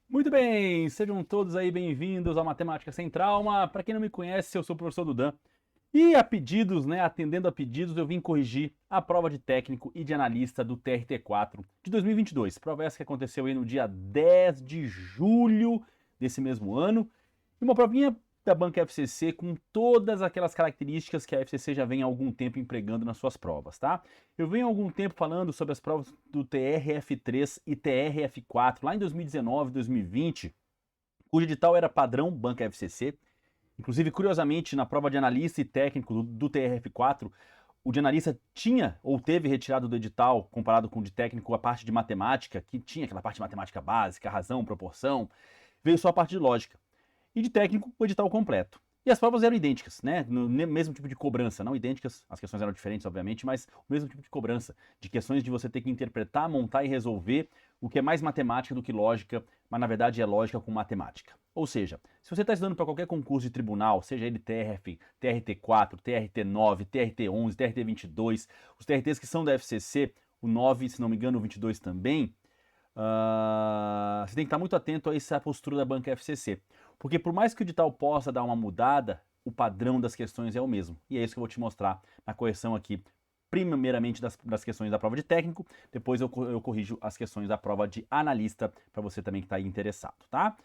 Muito bem, sejam todos aí bem-vindos ao Matemática Sem Trauma. Para quem não me conhece, eu sou o professor Dudan. E a pedidos, né, atendendo a pedidos, eu vim corrigir a prova de técnico e de analista do TRT4 de 2022. Prova essa que aconteceu aí no dia 10 de julho desse mesmo ano. E uma provinha da banca FCC com todas aquelas características que a FCC já vem há algum tempo empregando nas suas provas, tá? Eu venho há algum tempo falando sobre as provas do TRF3 e TRF4 lá em 2019, 2020, cujo edital era padrão banca FCC. Inclusive, curiosamente, na prova de analista e técnico do TRF4, o de analista tinha ou teve retirado do edital, comparado com o de técnico, a parte de matemática, que tinha aquela parte de matemática básica, razão, proporção, veio só a parte de lógica. E de técnico, o edital completo. E as provas eram idênticas, né? No mesmo tipo de cobrança, não idênticas, as questões eram diferentes, obviamente, mas o mesmo tipo de cobrança, de questões de você ter que interpretar, montar e resolver o que é mais matemática do que lógica, mas na verdade é lógica com matemática. Ou seja, se você está estudando para qualquer concurso de tribunal, seja ele TRF, TRT4, TRT9, TRT11, TRT22, os TRTs que são da FCC, o 9, se não me engano, o 22 também, você tem que estar muito atento a essa postura da banca FCC. Porque por mais que o edital possa dar uma mudada, o padrão das questões é o mesmo. E é isso que eu vou te mostrar na correção aqui, primeiramente das questões da prova de técnico, depois eu corrijo as questões da prova de analista, para você também que está aí interessado, tá?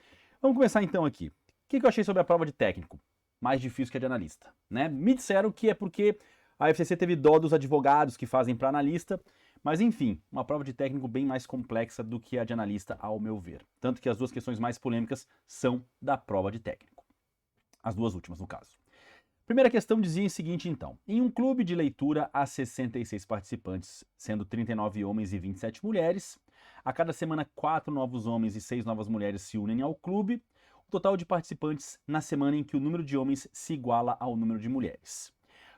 Vamos começar então aqui. O que eu achei sobre a prova de técnico? Mais difícil que a de analista, né? Me disseram que é porque a FCC teve dó dos advogados que fazem para analista, mas enfim, uma prova de técnico bem mais complexa do que a de analista, ao meu ver. Tanto que as duas questões mais polêmicas são da prova de técnico. As duas últimas, no caso. Primeira questão dizia o seguinte, então. Em um clube de leitura há 66 participantes, sendo 39 homens e 27 mulheres. A cada semana, 4 novos homens e 6 novas mulheres se unem ao clube. O total de participantes na semana em que o número de homens se iguala ao número de mulheres.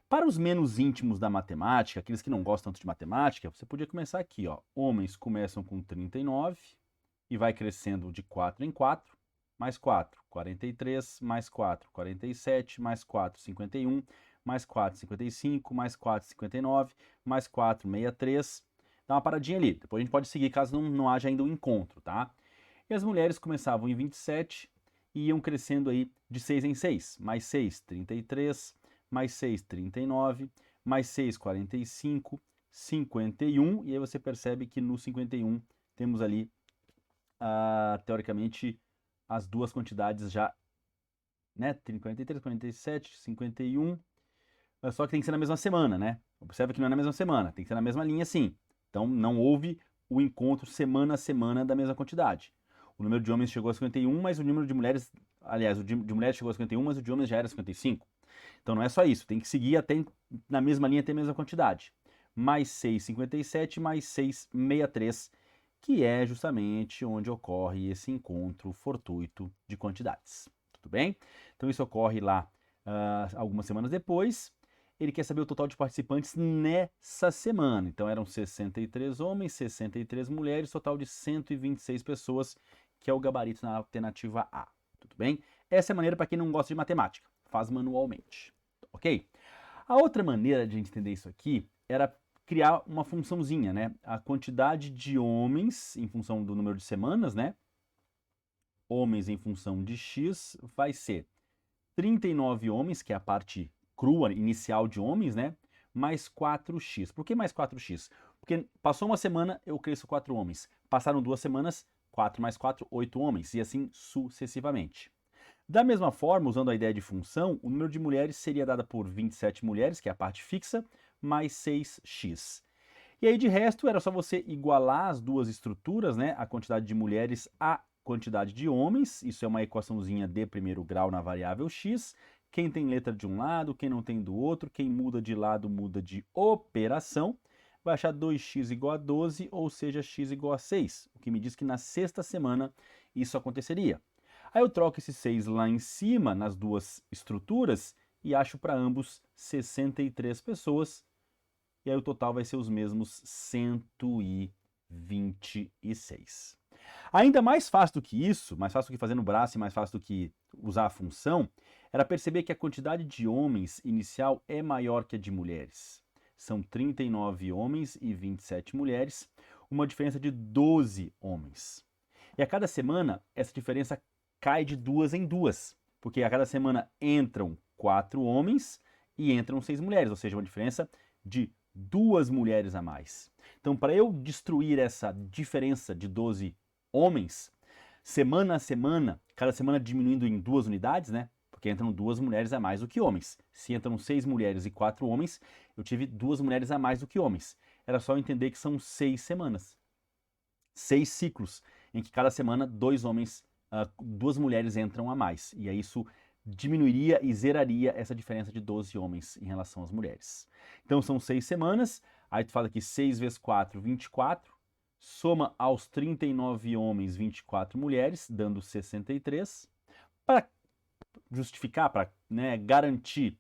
Para os menos íntimos da matemática, aqueles que não gostam tanto de matemática, você podia começar aqui, ó. Homens começam com 39 e vai crescendo de 4 em 4, mais 4, 43, mais 4, 47, mais 4, 51, mais 4, 55, mais 4, 59, mais 4, 63. Dá uma paradinha ali, depois a gente pode seguir caso não haja ainda um encontro, tá? E as mulheres começavam em 27 e iam crescendo aí de 6 em 6, mais 6, 33, mais 6, 39, mais 6, 45, 51, e aí você percebe que no 51 temos ali, teoricamente, as duas quantidades já, né? 43, 47, 51, só que tem que ser na mesma semana, né? Observa que não é na mesma semana, tem que ser na mesma linha sim. Então não houve o encontro semana a semana da mesma quantidade. O número de homens chegou a 51, mas o número de mulheres, aliás, o de mulheres chegou a 51, mas o de homens já era 55. Então não é só isso, tem que seguir até na mesma linha, até a mesma quantidade. Mais 6,57 mais 6,63, que é justamente onde ocorre esse encontro fortuito de quantidades. Tudo bem? Então isso ocorre lá algumas semanas depois. Ele quer saber o total de participantes nessa semana. Então eram 63 homens, 63 mulheres, total de 126 pessoas, que é o gabarito na alternativa A. Tudo bem? Essa é a maneira para quem não gosta de matemática. Faz manualmente. Ok? A outra maneira de a gente entender isso aqui era criar uma funçãozinha, né? A quantidade de homens em função do número de semanas, né? Homens em função de x vai ser 39 homens, que é a parte crua, inicial de homens, né? Mais 4x. Por que mais 4x? Porque passou uma semana, eu cresço 4 homens. Passaram 2 semanas, 4 mais 4, 8 homens. E assim sucessivamente. Da mesma forma, usando a ideia de função, o número de mulheres seria dado por 27 mulheres, que é a parte fixa, mais 6x. E aí, de resto, era só você igualar as duas estruturas, né? A quantidade de mulheres à quantidade de homens. Isso é uma equaçãozinha de primeiro grau na variável x. Quem tem letra de um lado, quem não tem do outro, quem muda de lado muda de operação. Vai achar 2x igual a 12, ou seja, x igual a 6. O que me diz que na sexta semana isso aconteceria. Aí eu troco esse 6 lá em cima, nas duas estruturas, e acho para ambos 63 pessoas, e aí o total vai ser os mesmos 126. Ainda mais fácil do que isso, mais fácil do que fazer no braço e mais fácil do que usar a função, era perceber que a quantidade de homens inicial é maior que a de mulheres. São 39 homens e 27 mulheres, uma diferença de 12 homens. E a cada semana, essa diferença cai de 2 em 2, porque a cada semana entram 4 homens e entram 6 mulheres, ou seja, uma diferença de 2 mulheres a mais. Então, para eu destruir essa diferença de 12 homens, semana a semana, cada semana diminuindo em 2 unidades, né? Porque entram 2 mulheres a mais do que homens. Se entram 6 mulheres e 4 homens, eu tive 2 mulheres a mais do que homens. Era só entender que são 6 semanas. 6 ciclos, em que cada semana 2 homens, 2 mulheres entram a mais. E aí isso diminuiria e zeraria essa diferença de 12 homens em relação às mulheres. Então são 6 semanas, aí tu fala aqui 6 vezes 4, 24, soma aos 39 homens, 24 mulheres, dando 63. Para justificar, para, né, garantir,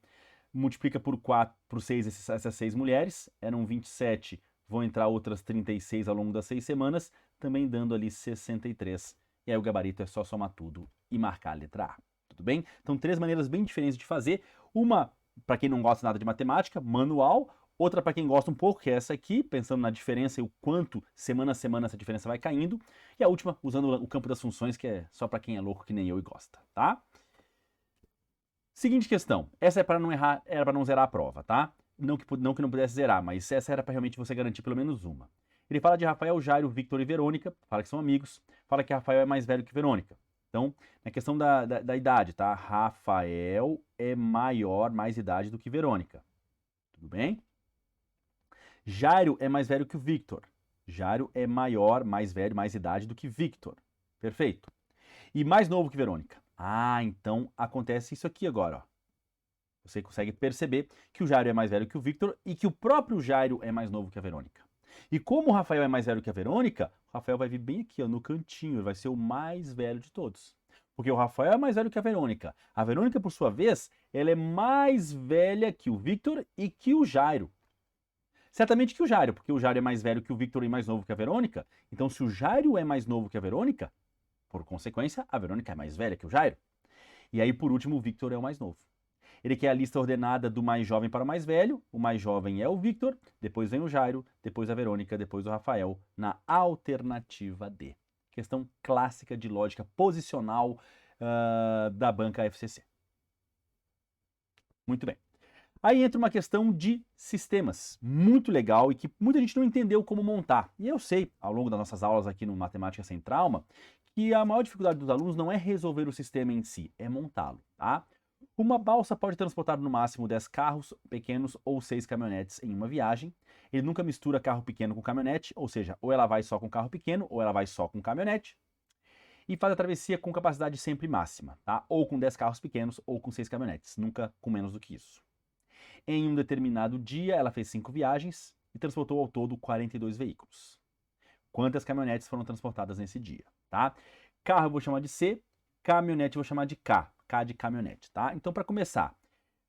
multiplica por 4, por 6 essas 6 mulheres, eram 27, vão entrar outras 36 ao longo das 6 semanas, também dando ali 63. E aí o gabarito é só somar tudo e marcar a letra A. Tudo bem? Então, 3 maneiras bem diferentes de fazer. Uma, para quem não gosta nada de matemática, manual. Outra para quem gosta um pouco, que é essa aqui, pensando na diferença e o quanto semana a semana essa diferença vai caindo. E a última, usando o campo das funções, que é só para quem é louco que nem eu e gosta, tá? Seguinte questão, essa é para não errar, era para não zerar a prova, tá? Não que não pudesse zerar, mas essa era para realmente você garantir pelo menos uma. Ele fala de Rafael, Jairo, Victor e Verônica, fala que são amigos, fala que Rafael é mais velho que Verônica. Então, na questão da idade, tá? Rafael é maior, mais idade do que Verônica. Tudo bem? Jairo é mais velho que o Victor. Jairo é maior, mais velho, mais idade do que Victor. Perfeito. E mais novo que Verônica. Ah, então acontece isso aqui agora, ó. Você consegue perceber que o Jairo é mais velho que o Victor e que o próprio Jairo é mais novo que a Verônica. E como o Rafael é mais velho que a Verônica, o Rafael vai vir bem aqui, ó, no cantinho, ele vai ser o mais velho de todos. Porque o Rafael é mais velho que a Verônica. A Verônica, por sua vez, ela é mais velha que o Victor e que o Jairo. Certamente que o Jairo, porque o Jairo é mais velho que o Victor e mais novo que a Verônica. Então, se o Jairo é mais novo que a Verônica, por consequência, a Verônica é mais velha que o Jairo. E aí, por último, o Victor é o mais novo. Ele quer a lista ordenada do mais jovem para o mais velho. O mais jovem é o Victor, depois vem o Jairo, depois a Verônica, depois o Rafael, na alternativa D. Questão clássica de lógica posicional da banca FCC. Muito bem. Aí entra uma questão de sistemas, muito legal e que muita gente não entendeu como montar. E eu sei, ao longo das nossas aulas aqui no Matemática Sem Trauma, que a maior dificuldade dos alunos não é resolver o sistema em si, é montá-lo, tá? Uma balsa pode transportar no máximo 10 carros pequenos ou 6 caminhonetes em uma viagem. Ele nunca mistura carro pequeno com caminhonete, ou seja, ou ela vai só com carro pequeno ou ela vai só com caminhonete. E faz a travessia com capacidade sempre máxima, tá? Ou com 10 carros pequenos ou com 6 caminhonetes, nunca com menos do que isso. Em um determinado dia, ela fez 5 viagens e transportou ao todo 42 veículos. Quantas caminhonetes foram transportadas nesse dia, tá? Carro eu vou chamar de C, caminhonete eu vou chamar de K, K de caminhonete, tá? Então, para começar,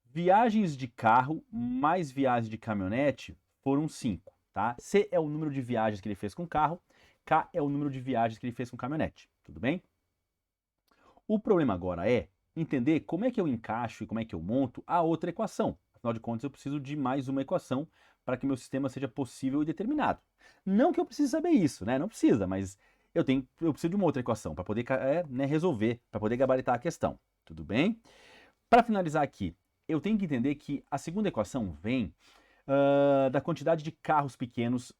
viagens de carro mais viagens de caminhonete foram 5, tá? C é o número de viagens que ele fez com carro, K é o número de viagens que ele fez com caminhonete, tudo bem? O problema agora é entender como é que eu encaixo e como é que eu monto a outra equação. Afinal de contas, eu preciso de mais uma equação para que meu sistema seja possível e determinado. Não que eu precise saber isso, né? Não precisa, mas eu preciso de uma outra equação para poder resolver, para poder gabaritar a questão. Tudo bem? Para finalizar aqui, eu tenho que entender que a segunda equação vem da quantidade de carros pequenos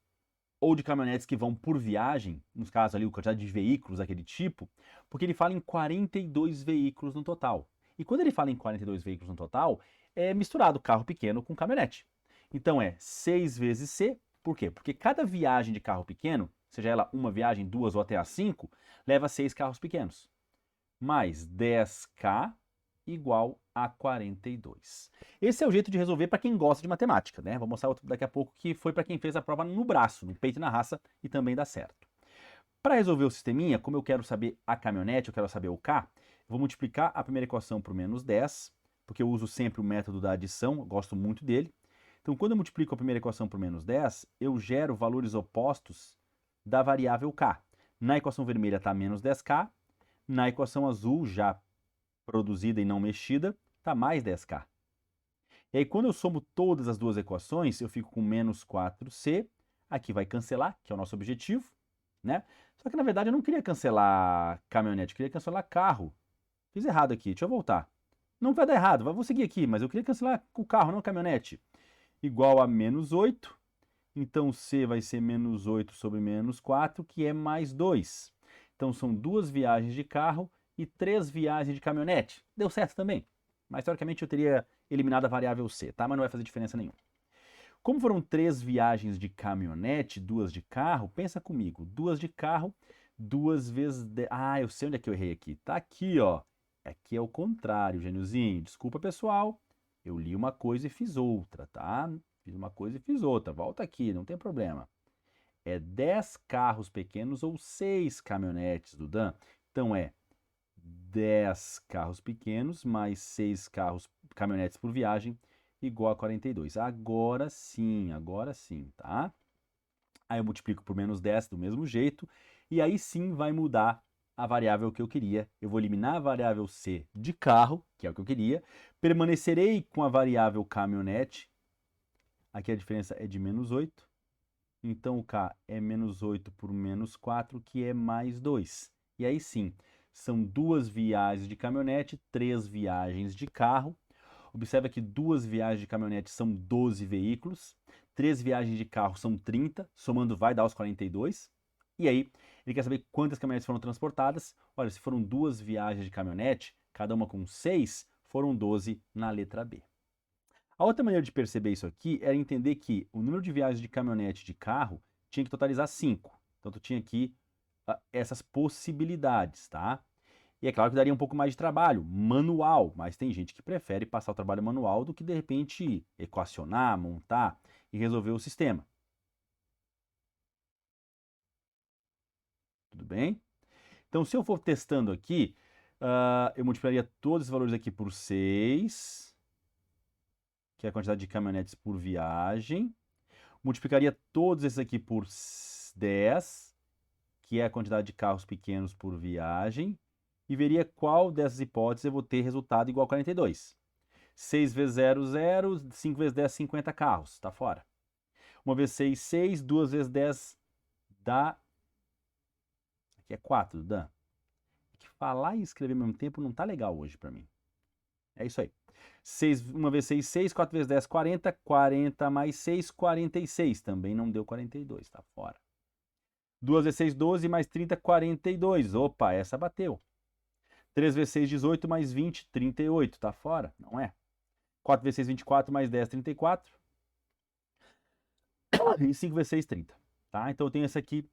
ou de caminhonetes que vão por viagem, nos casos ali, a quantidade de veículos daquele tipo, porque ele fala em 42 veículos no total. E quando ele fala em 42 veículos no total, é misturado carro pequeno com caminhonete. Então é 6 vezes C, por quê? Porque cada viagem de carro pequeno, seja ela uma viagem, 2 ou até a 5, leva 6 carros pequenos. Mais 10K igual a 42. Esse é o jeito de resolver para quem gosta de matemática, né? Vou mostrar outro daqui a pouco que foi para quem fez a prova no braço, no peito e na raça, e também dá certo. Para resolver o sisteminha, como eu quero saber a caminhonete, eu quero saber o K, eu vou multiplicar a primeira equação por menos 10, porque eu uso sempre o método da adição, eu gosto muito dele. Então, quando eu multiplico a primeira equação por menos 10, eu gero valores opostos da variável K. Na equação vermelha está menos 10K, na equação azul, já produzida e não mexida, está mais 10K. E aí, quando eu somo todas as duas equações, eu fico com menos 4C, aqui vai cancelar, que é o nosso objetivo, né? Só que na verdade eu não queria cancelar caminhonete, eu queria cancelar carro. Fiz errado aqui, deixa eu voltar. Não vai dar errado, vou seguir aqui, mas eu queria cancelar o carro, não a caminhonete. Igual a menos 8, então C vai ser menos 8 sobre menos 4, que é mais 2. Então são 2 viagens de carro e 3 viagens de caminhonete. Deu certo também. Mas teoricamente eu teria eliminado a variável C, tá? Mas não vai fazer diferença nenhuma. Como foram 3 viagens de caminhonete, 2 de carro, pensa comigo. 2 de carro, 2 vezes... Ah, eu sei onde é que eu errei aqui. Tá aqui, ó. Aqui é o contrário, gêniozinho. Desculpa, pessoal. Eu li uma coisa e fiz outra, tá? Fiz uma coisa e fiz outra. Volta aqui, não tem problema. É 10 carros pequenos ou 6 caminhonetes, Dudan. Então é 10 carros pequenos mais 6 caminhonetes por viagem igual a 42. Agora sim, tá? Aí eu multiplico por menos 10 do mesmo jeito. E aí sim vai mudar a variável que eu queria. Eu vou eliminar a variável C de carro, que é o que eu queria. Permanecerei com a variável caminhonete. Aqui a diferença é de menos 8. Então o K é menos 8 por menos 4, que é mais 2. E aí sim, são 2 viagens de caminhonete, 3 viagens de carro. Observa que 2 viagens de caminhonete são 12 veículos, 3 viagens de carro são 30, somando vai dar os 42. E aí, ele quer saber quantas caminhonetes foram transportadas. Olha, se foram 2 viagens de caminhonete, cada uma com 6, foram 12 na letra B. A outra maneira de perceber isso aqui era entender que o número de viagens de caminhonete e de carro tinha que totalizar 5. Então, tu tinha aqui essas possibilidades, tá? E é claro que daria um pouco mais de trabalho, manual, mas tem gente que prefere passar o trabalho manual do que, de repente, equacionar, montar e resolver o sistema. Tudo bem? Então, se eu for testando aqui, eu multiplicaria todos esses valores aqui por 6, que é a quantidade de caminhonetes por viagem. Multiplicaria todos esses aqui por 10, que é a quantidade de carros pequenos por viagem. E veria qual dessas hipóteses eu vou ter resultado igual a 42. 6 vezes 0, 0. 5 vezes 10, 50 carros. Está fora. 1 vezes 6, 6. 2 vezes 10 dá... Aqui é 4, Dan. É que falar e escrever ao mesmo tempo não tá legal hoje para mim. É isso aí. 1 vezes 6, 6. 4 vezes 10, 40. 40 mais 6, 46. Também não deu 42. Está fora. 2 vezes 6, 12. Mais 30, 42. Opa, essa bateu. 3 vezes 6, 18. Mais 20, 38. Está fora? Não é. 4 vezes 6, 24. Mais 10, 34. E 5 vezes 6, 30. Tá? Então eu tenho essa aqui,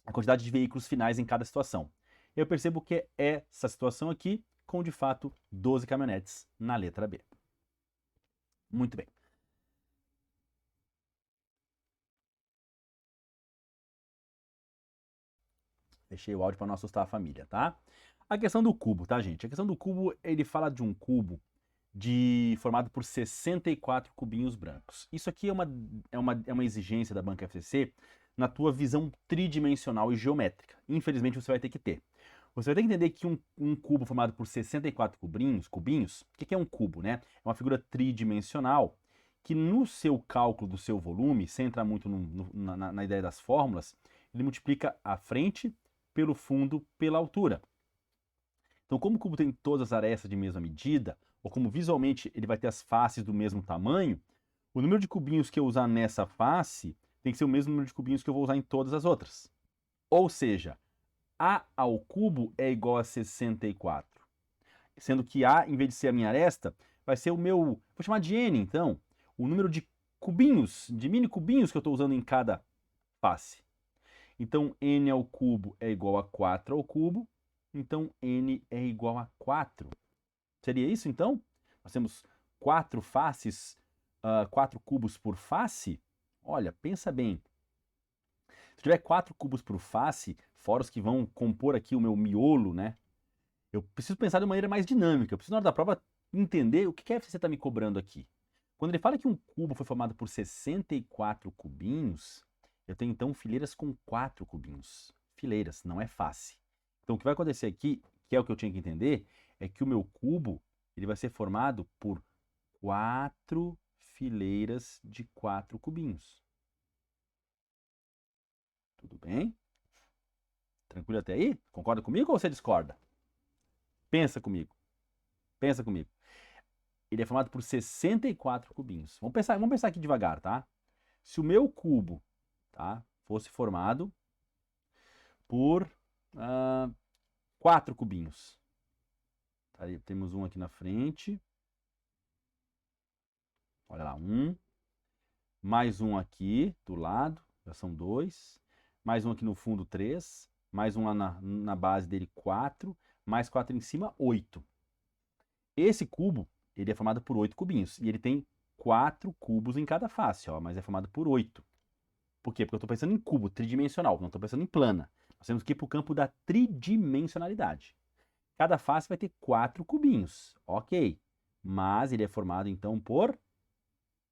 a quantidade de veículos finais em cada situação. Eu percebo que é essa situação aqui, com de fato 12 caminhonetes na letra B. Muito bem. Deixei o áudio para não assustar a família, tá? A questão do cubo, tá, gente? A questão do cubo, ele fala de um cubo formado por 64 cubinhos brancos. Isso aqui é uma exigência da banca FCC na tua visão tridimensional e geométrica. Infelizmente, você vai ter que ter. Você vai ter que entender que um cubo formado por 64 cubinhos, o que é um cubo, né? É uma figura tridimensional que no seu cálculo do seu volume, sem entrar muito na ideia das fórmulas, ele multiplica a frente pelo fundo pela altura. Então, como o cubo tem todas as arestas de mesma medida, ou como visualmente ele vai ter as faces do mesmo tamanho, o número de cubinhos que eu usar nessa face tem que ser o mesmo número de cubinhos que eu vou usar em todas as outras. Ou seja, A ao cubo é igual a 64. Sendo que A, em vez de ser a minha aresta, vai ser o meu, vou chamar de N, então, o número de cubinhos, de mini cubinhos que eu estou usando em cada face. Então, N ao cubo é igual a 4 ao cubo, então N é igual a 4. Seria isso, então? Nós temos 4 faces, 4 cubos por face? Olha, pensa bem. Se eu tiver 4 cubos por face, fora os que vão compor aqui o meu miolo, né? Eu preciso pensar de maneira mais dinâmica. Eu preciso, na hora da prova, entender o que a FCC está me cobrando aqui. Quando ele fala que um cubo foi formado por 64 cubinhos, eu tenho, então, fileiras com 4 cubinhos. Fileiras, não é face. Então, o que vai acontecer aqui, que é o que eu tinha que entender, é que o meu cubo ele vai ser formado por 4 fileiras de 4 cubinhos. Tudo bem? Tranquilo até aí? Concorda comigo ou você discorda? Pensa comigo. Pensa comigo. Ele é formado por 64 cubinhos. Vamos pensar aqui devagar, tá? Se o meu cubo, tá, fosse formado por 4 cubinhos. Tá, temos um aqui na frente. Olha lá, um. Mais um aqui do lado, já são 2. Mais um aqui no fundo, 3. Mais um lá na base dele, 4. Mais 4 em cima, 8. Esse cubo, ele é formado por 8 cubinhos. E ele tem 4 cubos em cada face, ó, mas é formado por 8. Por quê? Porque eu estou pensando em cubo tridimensional, não estou pensando em plana. Nós temos que ir para o campo da tridimensionalidade. Cada face vai ter 4 cubinhos, ok. Mas ele é formado, então, por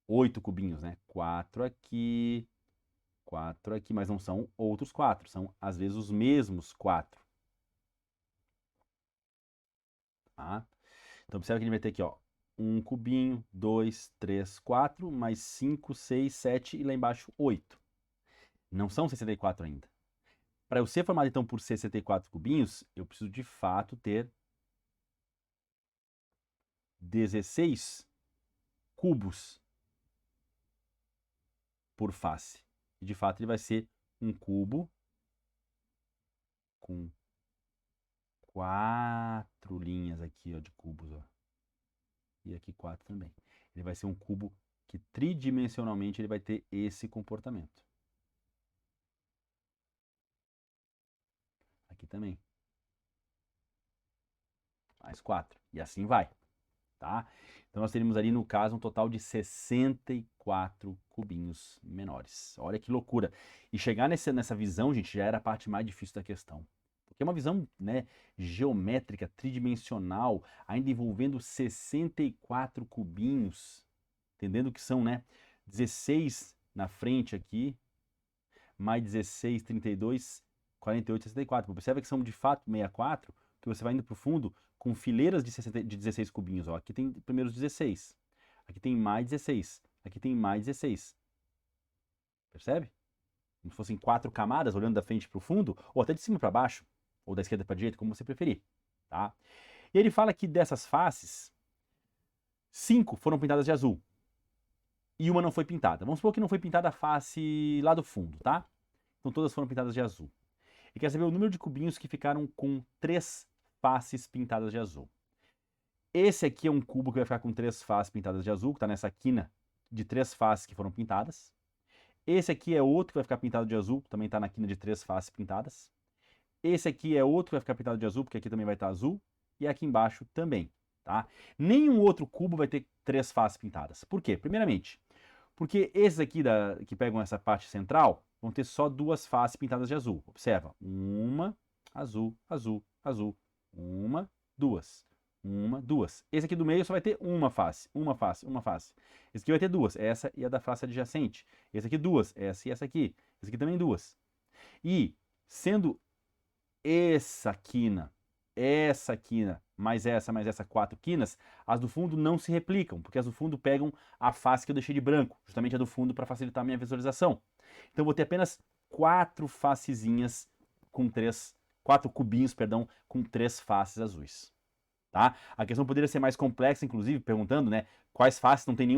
8 cubinhos, né? 4 aqui, 4 aqui, mas não são outros 4, são, às vezes, os mesmos 4. Tá? Então, observa que ele vai ter aqui, ó, 1 cubinho, 2, 3, 4, mais 5, 6, 7 e lá embaixo 8. Não são 64 ainda. Para eu ser formado, então, por 64 cubinhos, eu preciso, de fato, ter 16 cubos por face. E, de fato, ele vai ser um cubo com 4 linhas aqui, ó, de cubos, ó. E aqui 4 também. Ele vai ser um cubo que tridimensionalmente ele vai ter esse comportamento. Aqui também. Mais 4. E assim vai. Tá? Então nós teríamos ali, no caso, um total de 64 cubinhos menores. Olha que loucura. E chegar nessa visão, gente, já era a parte mais difícil da questão. Porque é uma visão, né, geométrica, tridimensional, ainda envolvendo 64 cubinhos, entendendo que são, né, 16 na frente aqui, mais 16, 32, 48, 64. Observa que são de fato 64, que você vai indo para o fundo com fileiras de 16 cubinhos. Ó. Aqui tem primeiros 16, aqui tem mais 16, aqui tem mais 16. Percebe? Como se fossem 4 camadas, olhando da frente para o fundo, ou até de cima para baixo, ou da esquerda para a direita, como você preferir. Tá? E ele fala que dessas faces, 5 foram pintadas de azul e uma não foi pintada. Vamos supor que não foi pintada a face lá do fundo, tá? Então todas foram pintadas de azul. E quer saber o número de cubinhos que ficaram com 3 faces pintadas de azul. Esse aqui é um cubo que vai ficar com 3 faces pintadas de azul, que está nessa quina de 3 faces que foram pintadas. Esse aqui é outro que vai ficar pintado de azul, também está na quina de 3 faces pintadas. Esse aqui é outro que vai ficar pintado de azul, porque aqui também vai estar azul. E aqui embaixo também, tá? Nenhum outro cubo vai ter 3 faces pintadas. Por quê? Primeiramente, porque esses aqui que pegam essa parte central vão ter só 2 faces pintadas de azul. Observa, uma, azul, azul, azul, uma, duas, uma, duas. Esse aqui do meio só vai ter uma face, uma face, uma face. Esse aqui vai ter 2, essa e a da face adjacente. Esse aqui 2, essa e essa aqui. Esse aqui também 2. E, sendo essa quina, mais essa 4 quinas, as do fundo não se replicam, porque as do fundo pegam a face que eu deixei de branco, justamente a do fundo para facilitar a minha visualização. Então eu vou ter apenas 4 facezinhas com 4 cubinhos, perdão, com 3 faces azuis. Tá? A questão poderia ser mais complexa, inclusive, perguntando, né, quais faces não tem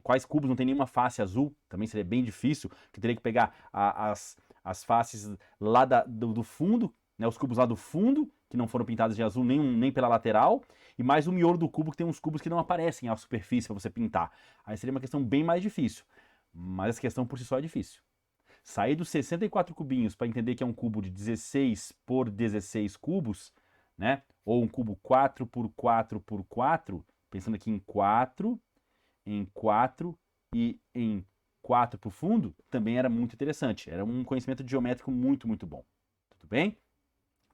quais cubos não tem nenhuma face azul, também seria bem difícil, que teria que pegar as faces lá do fundo, né, os cubos lá do fundo, que não foram pintados de azul nem pela lateral, e mais o miolo do cubo, que tem uns cubos que não aparecem à superfície para você pintar. Aí seria uma questão bem mais difícil, mas essa questão por si só é difícil. Sair dos 64 cubinhos para entender que é um cubo de 16 por 16 cubos, né, ou um cubo 4 por 4 por 4, pensando aqui em 4 e em 4 para o fundo, também era muito interessante. Era um conhecimento geométrico muito, muito bom. Tudo bem?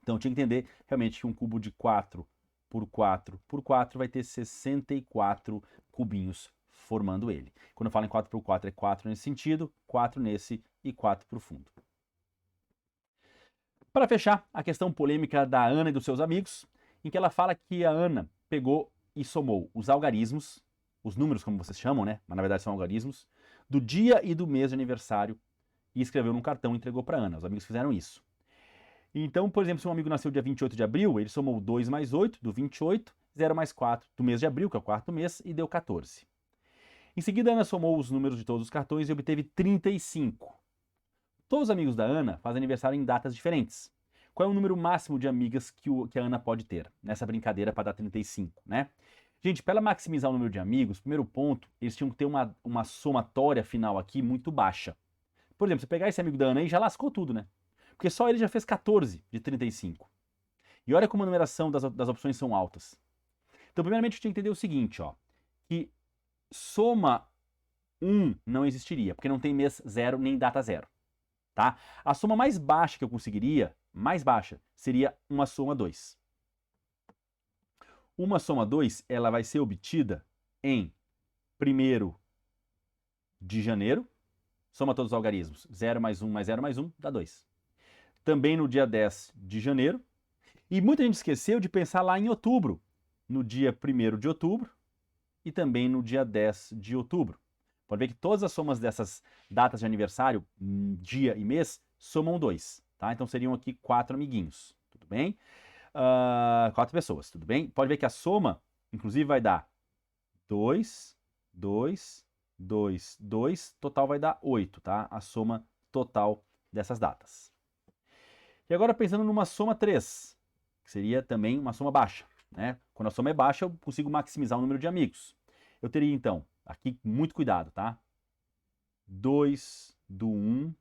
Então, tinha que entender realmente que um cubo de 4 por 4 por 4 vai ter 64 cubinhos formando ele. Quando eu falo em 4 por 4, é 4 nesse sentido, 4 nesse e 4 para o fundo. Para fechar, a questão polêmica da Ana e dos seus amigos, em que ela fala que a Ana pegou e somou os algarismos, os números como vocês chamam, né? Mas na verdade são algarismos, do dia e do mês de aniversário e escreveu num cartão e entregou para Ana. Os amigos fizeram isso. Então, por exemplo, se um amigo nasceu dia 28 de abril, ele somou 2 mais 8, do 28, 0 mais 4, do mês de abril, que é o quarto mês, e deu 14. Em seguida, a Ana somou os números de todos os cartões e obteve 35. Todos os amigos da Ana fazem aniversário em datas diferentes. Qual é o número máximo de amigas que a Ana pode ter nessa brincadeira para dar 35, né? Gente, para ela maximizar o número de amigos, primeiro ponto, eles tinham que ter uma somatória final aqui muito baixa. Por exemplo, você pegar esse amigo da Ana aí, já lascou tudo, né? Porque só ele já fez 14 de 35. E olha como a numeração das opções são altas. Então, primeiramente, a gente tem que entender o seguinte, ó, que soma 1 não existiria, porque não tem mês 0 nem data 0. Tá? A soma mais baixa que eu conseguiria, mais baixa, seria uma soma 2. Uma soma 2, ela vai ser obtida em 1º de janeiro, soma todos os algarismos, 0 mais 1 mais 0 mais 1 dá 2. Também no dia 10 de janeiro, e muita gente esqueceu de pensar lá em outubro, no dia 1º de outubro e também no dia 10 de outubro. Pode ver que todas as somas dessas datas de aniversário, dia e mês, somam 2, tá? Então seriam aqui 4 amiguinhos, tudo bem? 4 pessoas, tudo bem? Pode ver que a soma, inclusive, vai dar 2, 2, 2, 2, total vai dar 8, tá? A soma total dessas datas. E agora pensando numa soma 3, que seria também uma soma baixa, né? Quando a soma é baixa, eu consigo maximizar o número de amigos. Eu teria, então, aqui muito cuidado, tá? 2 do 1,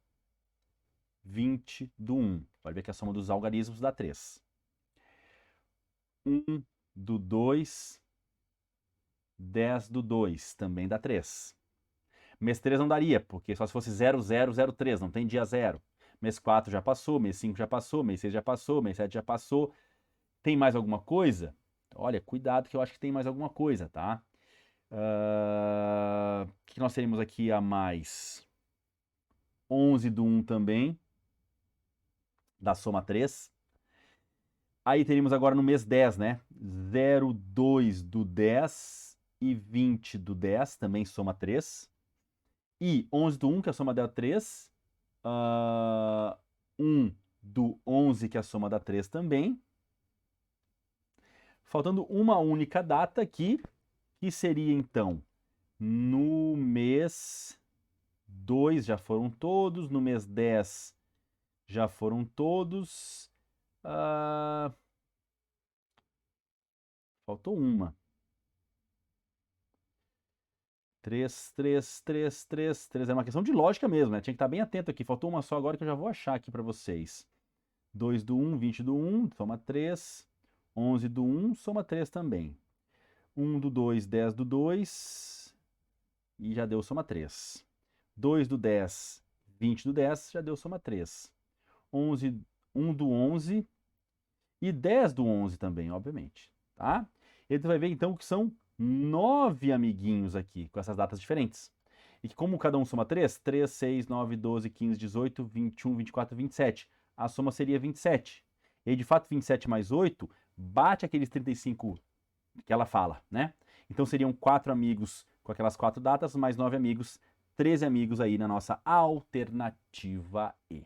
20 do 1. Pode ver que a soma dos algarismos dá 3. 1 do 2, 10 do 2, também dá 3. Mês 3 não daria, porque só se fosse 0003, não tem dia 0. Mês 4 já passou, mês 5 já passou, mês 6 já passou, mês 7 já passou. Tem mais alguma coisa? Olha, cuidado que eu acho que tem mais alguma coisa, tá? O que nós teríamos aqui a mais? 11 do 1 também, da soma 3. Aí teríamos agora no mês 10, né? 02 do 10 e 20 do 10, também soma 3. E 11 do 1, que a soma dá 3. 1 do 11, que a soma dá 3 também. Faltando uma única data aqui, que seria então no mês 2 já foram todos, no mês 10 já foram todos. Faltou uma. 3, 3, 3, 3, 3. É uma questão de lógica mesmo, né? Tinha que estar bem atento aqui. Faltou uma só agora que eu já vou achar aqui para vocês. 2 do 1, 20 do 1, soma 3. 11 do 1, soma 3 também. 1 do 2, 10 do 2. E já deu soma 3. 2 do 10, 20 do 10, já deu soma 3. 1 do 11 e 10 do 11 também, obviamente, tá? E tu vai ver então que são 9 amiguinhos aqui, com essas datas diferentes. E que como cada um soma 3, 3, 6, 9, 12, 15, 18, 21, 24, 27. A soma seria 27. E aí, de fato, 27 mais 8 bate aqueles 35 que ela fala, né? Então seriam 4 amigos com aquelas 4 datas, mais 9 amigos, 13 amigos aí na nossa alternativa E.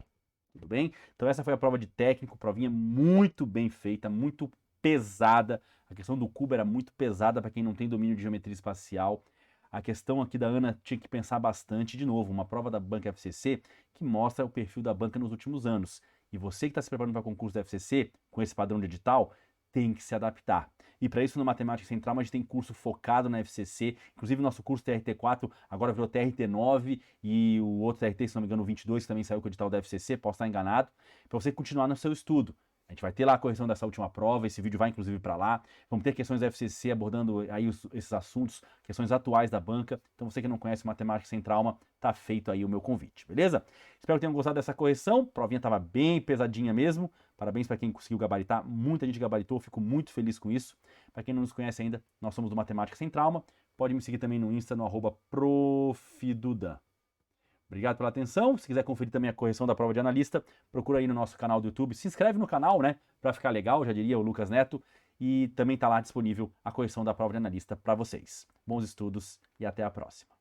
Tudo bem? Então essa foi a prova de técnico, provinha muito bem feita, muito pesada. A questão do cubo era muito pesada para quem não tem domínio de geometria espacial. A questão aqui da Ana tinha que pensar bastante. De novo, uma prova da Banca FCC que mostra o perfil da banca nos últimos anos. E você que está se preparando para concurso da FCC, com esse padrão de edital, tem que se adaptar. E para isso, no Matemática Sem Trauma, a gente tem curso focado na FCC. Inclusive, o nosso curso TRT4 agora virou TRT9 e o outro TRT, se não me engano, o 22, que também saiu com o edital da FCC, posso estar enganado, para você continuar no seu estudo. A gente vai ter lá a correção dessa última prova, esse vídeo vai inclusive para lá. Vamos ter questões da FCC abordando aí esses assuntos, questões atuais da banca. Então você que não conhece Matemática Sem Trauma, tá feito aí o meu convite, beleza? Espero que tenham gostado dessa correção, a provinha estava bem pesadinha mesmo. Parabéns para quem conseguiu gabaritar, muita gente gabaritou, fico muito feliz com isso. Para quem não nos conhece ainda, nós somos do Matemática Sem Trauma. Pode me seguir também no Insta, no @profdudan. Obrigado pela atenção. Se quiser conferir também a correção da prova de analista, procura aí no nosso canal do YouTube. Se inscreve no canal, né? Para ficar legal, já diria o Lucas Neto. E também está lá disponível a correção da prova de analista para vocês. Bons estudos e até a próxima.